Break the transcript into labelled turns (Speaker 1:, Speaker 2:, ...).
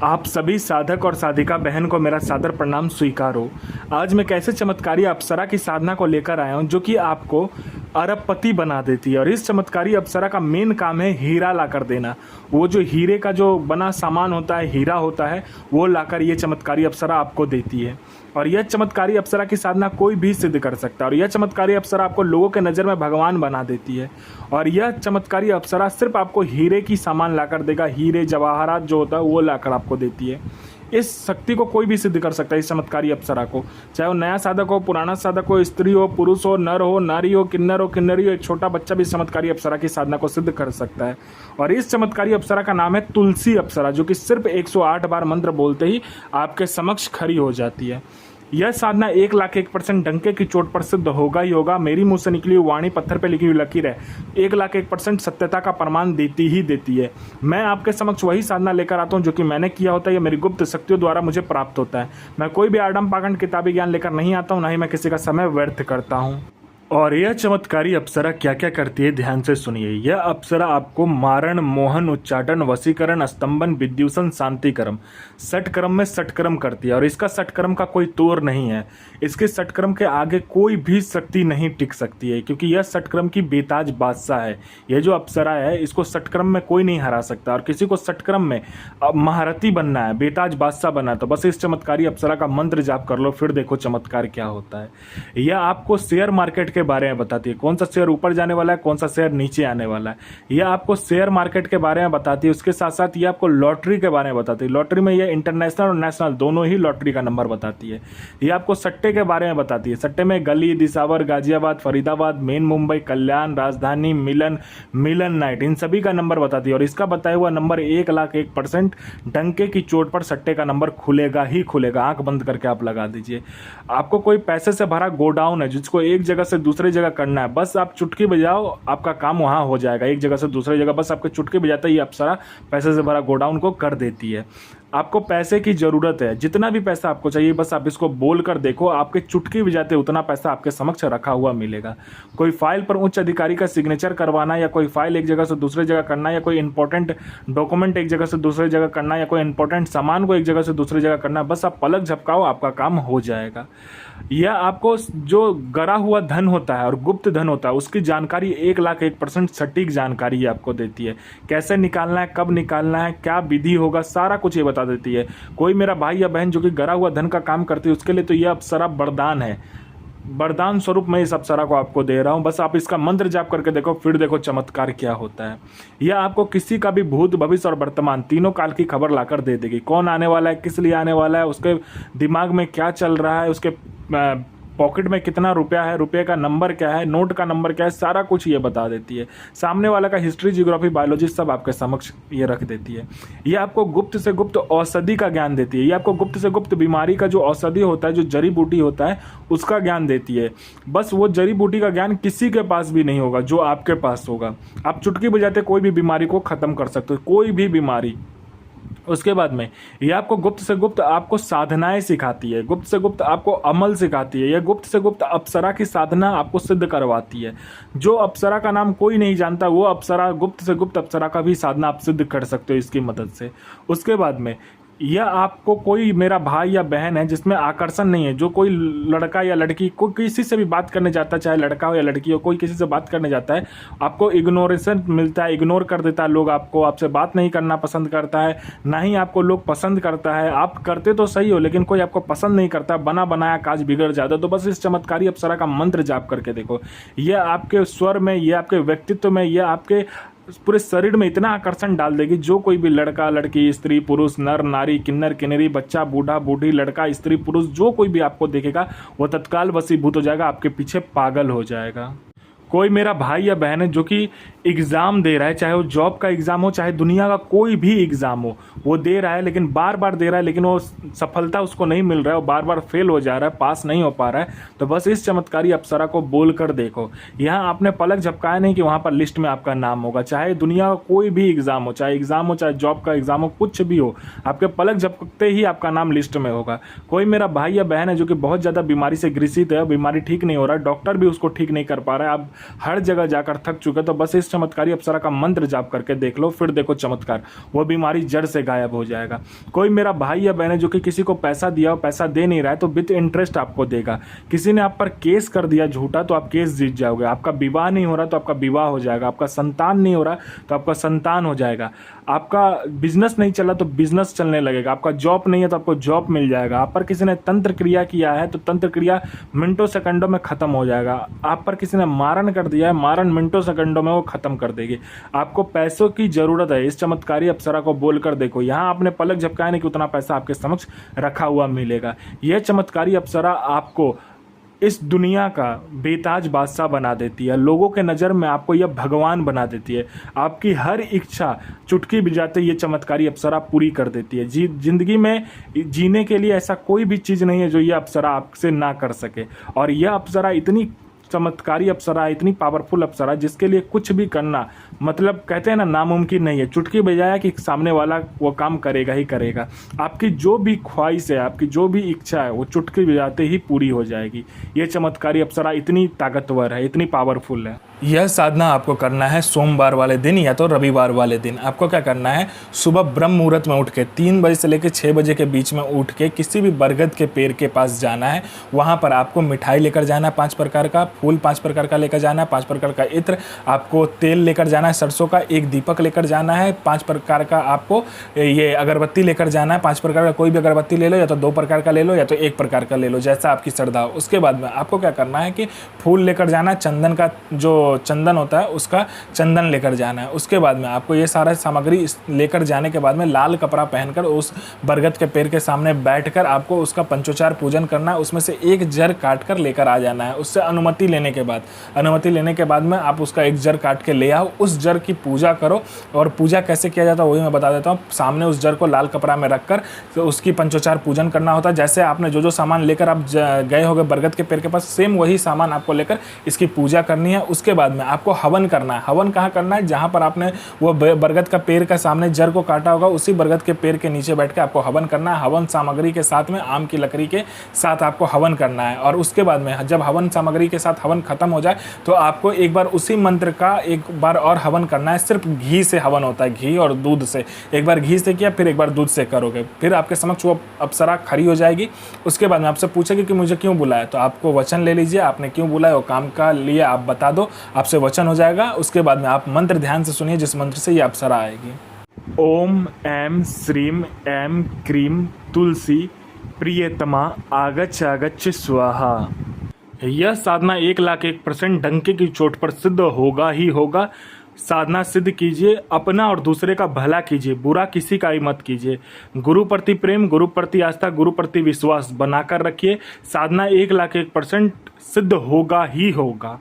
Speaker 1: आप सभी साधक और साधिका बहन को मेरा सादर प्रणाम स्वीकार हो। आज मैं कैसे चमत्कारी अप्सरा की साधना को लेकर आया हूँ जो कि आपको अरबपति बना देती है। और इस चमत्कारी अप्सरा का मेन काम है हीरा ला कर देना। वो जो हीरे का जो बना सामान होता है, हीरा होता है, वो लाकर ये चमत्कारी अप्सरा आपको देती है। और यह चमत्कारी अप्सरा की साधना कोई भी सिद्ध कर सकता है। और यह चमत्कारी अप्सरा आपको लोगों के नज़र में भगवान बना देती है। और यह चमत्कारी अप्सरा सिर्फ आपको हीरे की सामान लाकर देगा, हीरे जवाहरात जो होता है वो लाकर आपको देती है। इस शक्ति को कोई भी सिद्ध कर सकता है, इस चमत्कारी अप्सरा को। चाहे वो नया साधक हो, पुराना साधक हो, स्त्री हो, पुरुष हो, नर हो, नारी हो, किन्नरी हो, एक छोटा बच्चा भी इस चमत्कारी अप्सरा की साधना को सिद्ध कर सकता है। और इस चमत्कारी अप्सरा का नाम है तुलसी अप्सरा, जो कि सिर्फ 108 बार मंत्र बोलते ही आपके समक्ष खड़ी हो जाती है। यह साधना 1,01% डंके की चोट पर सिद्ध होगा ही होगा। मेरी मुंह से निकली हुई वाणी पत्थर पे लिखी हुई लकीर है, 1,01% सत्यता का प्रमाण देती ही देती है। मैं आपके समक्ष वही साधना लेकर आता हूँ जो कि मैंने किया होता है, या मेरी गुप्त शक्तियों द्वारा मुझे प्राप्त होता है। मैं कोई भी आडम पाखंड किताबी ज्ञान लेकर नहीं आता हूँ, ना ही मैं किसी का समय व्यर्थ करता हूँ। और यह चमत्कारी अप्सरा क्या क्या करती है, ध्यान से सुनिए। यह अप्सरा आपको मारण, मोहन, उच्चाटन, वशीकरण, स्तंभन, विद्युषण, शांतिकर्म, षटकर्म में षटकर्म करती है। और इसका षटकर्म का कोई तोड़ नहीं है। इसके षटकर्म के आगे कोई भी शक्ति नहीं टिक सकती है, क्योंकि यह षटकर्म की बेताज बादशाह है। यह जो अप्सरा है, इसको षटकर्म में कोई नहीं हरा सकता। और किसी को षटकर्म में महारथी बनना है, बेताज बादशाह बनना है, तो बस इस चमत्कारी अप्सरा का मंत्र जाप कर लो, फिर देखो चमत्कार क्या होता है। यह आपको शेयर मार्केट के बारे में बताती है, कौन सा शेयर ऊपर जाने वाला है, कौन सा शेयर नीचे आने वाला है। यह आपको शेयर मार्केट के बारे में बताती है। उसके साथ साथ ये आपको लॉटरी के बारे में बताती है। लॉटरी में यह इंटरनेशनल और नेशनल दोनों ही लॉटरी का नंबर बताती है। यह आपको सट्टे के बारे में बताती है। सट्टे में गली, दिसावर, गाजियाबाद, फरीदाबाद, मेन मुंबई, कल्याण, राजधानी, मिलन नाइट, इन सभी का नंबर बताती है। और इसका बताया हुआ नंबर 1,01% डंके की चोट पर सट्टे का नंबर खुलेगा ही खुलेगा। आंख बंद करके आप लगा दीजिए। आपको कोई पैसे से भरा गोडाउन है जिसको एक जगह से दूसरी जगह करना है, बस आप चुटकी बजाओ, आपका काम वहां हो जाएगा। एक जगह से दूसरी जगह बस आपके चुटकी बजाते ही अप्सरा पैसे से भरा गोडाउन को कर देती है। आपको पैसे की जरूरत है, जितना भी पैसा आपको चाहिए बस आप इसको बोल कर देखो, आपके चुटकी बजाते उतना पैसा आपके समक्ष रखा हुआ मिलेगा। कोई फाइल पर उच्च अधिकारी का सिग्नेचर करवाना, या कोई फाइल एक जगह से दूसरी जगह करना, या कोई इंपॉर्टेंट डॉक्यूमेंट एक जगह से दूसरी जगह करना, या कोई इंपॉर्टेंट सामान को एक जगह से दूसरी जगह करना, बस आप पलक झपकाओ, आपका काम हो जाएगा। यह आपको जो गरा हुआ धन होता है और गुप्त धन होता है, उसकी जानकारी 1,01% सटीक जानकारी ये आपको देती है। कैसे निकालना है, कब निकालना है, क्या विधि होगा, सारा कुछ ये बता देती है। कोई मेरा भाई या बहन जो कि गरा हुआ धन का काम करती है, उसके लिए तो यह अप्सरा वरदान है। वरदान स्वरूप मैं इस अप्सरा को आपको दे रहा हूं। बस आप इसका मंत्र जाप करके देखो, फिर देखो चमत्कार क्या होता है। यह आपको किसी का भी भूत, भविष्य और वर्तमान तीनों काल की खबर लाकर दे देगी। कौन आने वाला है, किस लिए आने वाला है, उसके दिमाग में क्या चल रहा है, उसके पॉकेट में कितना रुपया है, रुपये का नंबर क्या है, नोट का नंबर क्या है, सारा कुछ ये बता देती है। सामने वाला का हिस्ट्री, जियोग्राफी, बायोलॉजी सब आपके समक्ष ये रख देती है। ये आपको गुप्त से गुप्त औषधि का ज्ञान देती है। ये आपको गुप्त से गुप्त बीमारी का जो औषधि होता है, जो जड़ी बूटी होता है, उसका ज्ञान देती है। बस वो जड़ी बूटी का ज्ञान किसी के पास भी नहीं होगा जो आपके पास होगा। आप चुटकी बजाते कोई भी बीमारी को खत्म कर सकते हो, कोई भी बीमारी। उसके बाद में ये आपको गुप्त से गुप्त आपको साधनाएं सिखाती है, गुप्त से गुप्त आपको अमल सिखाती है। यह गुप्त से गुप्त अप्सरा की साधना आपको सिद्ध करवाती है। जो अप्सरा का नाम कोई नहीं जानता, वो अप्सरा, गुप्त से गुप्त अप्सरा का भी साधना आप सिद्ध कर सकते हो इसकी मदद से। उसके बाद में यह आपको कोई मेरा भाई या बहन है जिसमें आकर्षण नहीं है, जो कोई लड़का या लड़की को किसी से भी बात करने जाता है, चाहे लड़का हो या लड़की हो, कोई किसी से बात करने जाता है, आपको इग्नोरेशन मिलता है, इग्नोर कर देता है लोग आपको, आपसे बात नहीं करना पसंद करता है, ना ही आपको लोग पसंद करता है। आप करते तो सही हो, लेकिन कोई आपको पसंद नहीं करता, बना बनाया काज बिगड़ जाता है। तो बस इस चमत्कारी अप्सरा का मंत्र जाप करके देखो। यह आपके स्वर में, यह आपके व्यक्तित्व में, यह आपके पूरे शरीर में इतना आकर्षण डाल देगी, जो कोई भी लड़का, लड़की, स्त्री, पुरुष, नर, नारी, किन्नर, किन्नरी, बच्चा, बूढ़ा, बूढ़ी, लड़का, स्त्री, पुरुष, जो कोई भी आपको देखेगा वो तत्काल वशीभूत हो जाएगा, आपके पीछे पागल हो जाएगा। कोई मेरा भाई या बहन है जो कि एग्ज़ाम दे रहा है, चाहे वो जॉब का एग्ज़ाम हो, चाहे दुनिया का कोई भी एग्ज़ाम हो, वो दे रहा है, लेकिन बार बार दे रहा है, लेकिन वो सफलता उसको नहीं मिल रहा है, वो बार बार फेल हो जा रहा है, पास नहीं हो पा रहा है। तो बस इस चमत्कारी अप्सरा को बोल कर देखो। यहाँ आपने पलक झपकाया नहीं कि वहाँ पर लिस्ट में आपका नाम होगा। चाहे दुनिया का कोई भी एग्ज़ाम हो, चाहे जॉब का एग्ज़ाम हो, कुछ भी हो, आपके पलक झपकते ही आपका नाम लिस्ट में होगा। कोई मेरा भाई या बहन है जो कि बहुत ज़्यादा बीमारी से ग्रसित है, बीमारी ठीक नहीं हो रहा है, डॉक्टर भी उसको ठीक नहीं कर पा रहा है, आप हर जगह जाकर थक चुके, तो बस इस चमत्कारी अप्सरा का मंत्र जाप करके देख लो, फिर देखो चमत्कार, वो बीमारी जड़ से गायब हो जाएगा। कोई मेरा भाई या बहन है जो कि किसी को पैसा दिया हो, पैसा दे नहीं रहा है, तो विद इंटरेस्ट आपको देगा। किसी ने आप पर केस कर दिया झूठा, तो आप केस जीत जाओगे। आपका विवाह नहीं हो रहा तो आपका विवाह हो जाएगा। आपका संतान नहीं हो रहा तो आपका संतान हो जाएगा। आपका बिजनेस नहीं चला तो बिजनेस चलने लगेगा। आपका जॉब नहीं है तो आपको जॉब मिल जाएगा। आप पर किसी ने तंत्र क्रिया किया है तो तंत्र क्रिया मिनटों सेकंडों में खत्म हो जाएगा। आप पर किसी ने मारण कर दिया है, मारण मिनटों सेकंडों में वो खत्म कर देगी। आपको पैसों की जरूरत है, इस चमत्कारी अप्सरा को बोलकर देखो। यहाँ आपने पलक झपकाया नहीं कि उतना पैसा आपके समक्ष रखा हुआ मिलेगा। यह चमत्कारी अप्सरा आपको इस दुनिया का बेताज बादशाह बना देती है। लोगों के नज़र में आपको यह भगवान बना देती है। आपकी हर इच्छा चुटकी बजाते ये चमत्कारी अप्सरा पूरी कर देती है। जिंदगी में जीने के लिए ऐसा कोई भी चीज़ नहीं है जो यह अप्सरा आपसे ना कर सके। और यह अप्सरा इतनी चमत्कारी अप्सरा, इतनी पावरफुल अप्सरा, जिसके लिए कुछ भी करना, मतलब कहते हैं ना, नामुमकिन नहीं है। चुटकी बजाया कि सामने वाला वो काम करेगा ही करेगा। आपकी जो भी ख्वाहिश है, आपकी जो भी इच्छा है, वो चुटकी बजाते ही पूरी हो जाएगी। ये चमत्कारी अप्सरा इतनी ताकतवर है, इतनी पावरफुल है। यह साधना आपको करना है सोमवार वाले दिन या तो रविवार वाले दिन। आपको क्या करना है, सुबह ब्रह्म मुहूर्त में उठ के 3 बजे से लेकर 6 बजे के बीच में उठ के किसी भी बरगद के पेड़ के पास जाना है। वहाँ पर आपको मिठाई लेकर जाना है 5 प्रकार का, फूल 5 प्रकार का लेकर जाना है, 5 प्रकार का इत्र, आपको तेल लेकर जाना है सरसों का, एक दीपक लेकर जाना है, 5 प्रकार का आपको ये अगरबत्ती लेकर जाना है। 5 प्रकार का कोई भी अगरबत्ती ले लो, या तो 2 प्रकार का ले लो, या तो 1 प्रकार का ले लो, जैसा आपकी श्रद्धा हो। उसके बाद में आपको क्या करना है कि फूल लेकर जाना है, चंदन का जो चंदन होता है उसका चंदन लेकर जाना है। उसके बाद में आपको ये सारा सामग्री लेकर जाने के बाद में लाल कपड़ा पहनकर उस बरगद के पेड़ के सामने बैठकर आपको उसका पंचोचार पूजन करना है। उसमें से एक जर काट कर लेकर आ जाना है। उससे अनुमति लेने के बाद में आप उसका एक जर काट के ले आओ, उस जर की पूजा करो। और पूजा कैसे किया जाता है वही मैं बता देता हूँ। सामने उस जर को लाल कपड़ा में रखकर तो उसकी पंचोचार पूजन करना होता है। जैसे आपने जो सामान लेकर आप गए होगे बरगद के पेड़ के पास, सेम वही सामान आपको लेकर इसकी पूजा करनी है। उसके बाद में आपको हवन करना है। हवन कहाँ करना है, जहाँ पर आपने वो बरगद का पेड़ का सामने जर को काटा होगा, उसी बरगद के पेड़ के नीचे बैठ के आपको हवन करना है। हवन सामग्री के साथ में आम की लकड़ी के साथ आपको हवन करना है। और उसके बाद में जब हवन सामग्री के साथ हवन खत्म हो जाए तो आपको एक बार उसी मंत्र का एक बार और हवन करना है। सिर्फ घी से हवन होता है, घी और दूध से। एक बार घी से किया, फिर एक बार दूध से करोगे, फिर आपके समक्ष वो अप्सरा खड़ी हो जाएगी। उसके बाद में आपसे पूछेगी कि मुझे क्यों बुलाया, तो आपको वचन ले लीजिए, आपने क्यों बुलाया, वो काम का लिए आप बता दो, आपसे वचन हो जाएगा। उसके बाद में आप मंत्र ध्यान से सुनिए, जिस मंत्र से ये अप्सरा आएगी। ओम ऐं श्रीम ऐं क्रीम तुलसी प्रियतमा आगच्छ आगच्छ स्वाहा। यह साधना 1,01,000% डंके की चोट पर सिद्ध होगा ही होगा। साधना सिद्ध कीजिए, अपना और दूसरे का भला कीजिए, बुरा किसी का ही मत कीजिए। गुरु प्रति प्रेम, गुरु प्रति आस्था, गुरु प्रति विश्वास बनाकर रखिए। साधना 1,01,000% सिद्ध होगा ही होगा।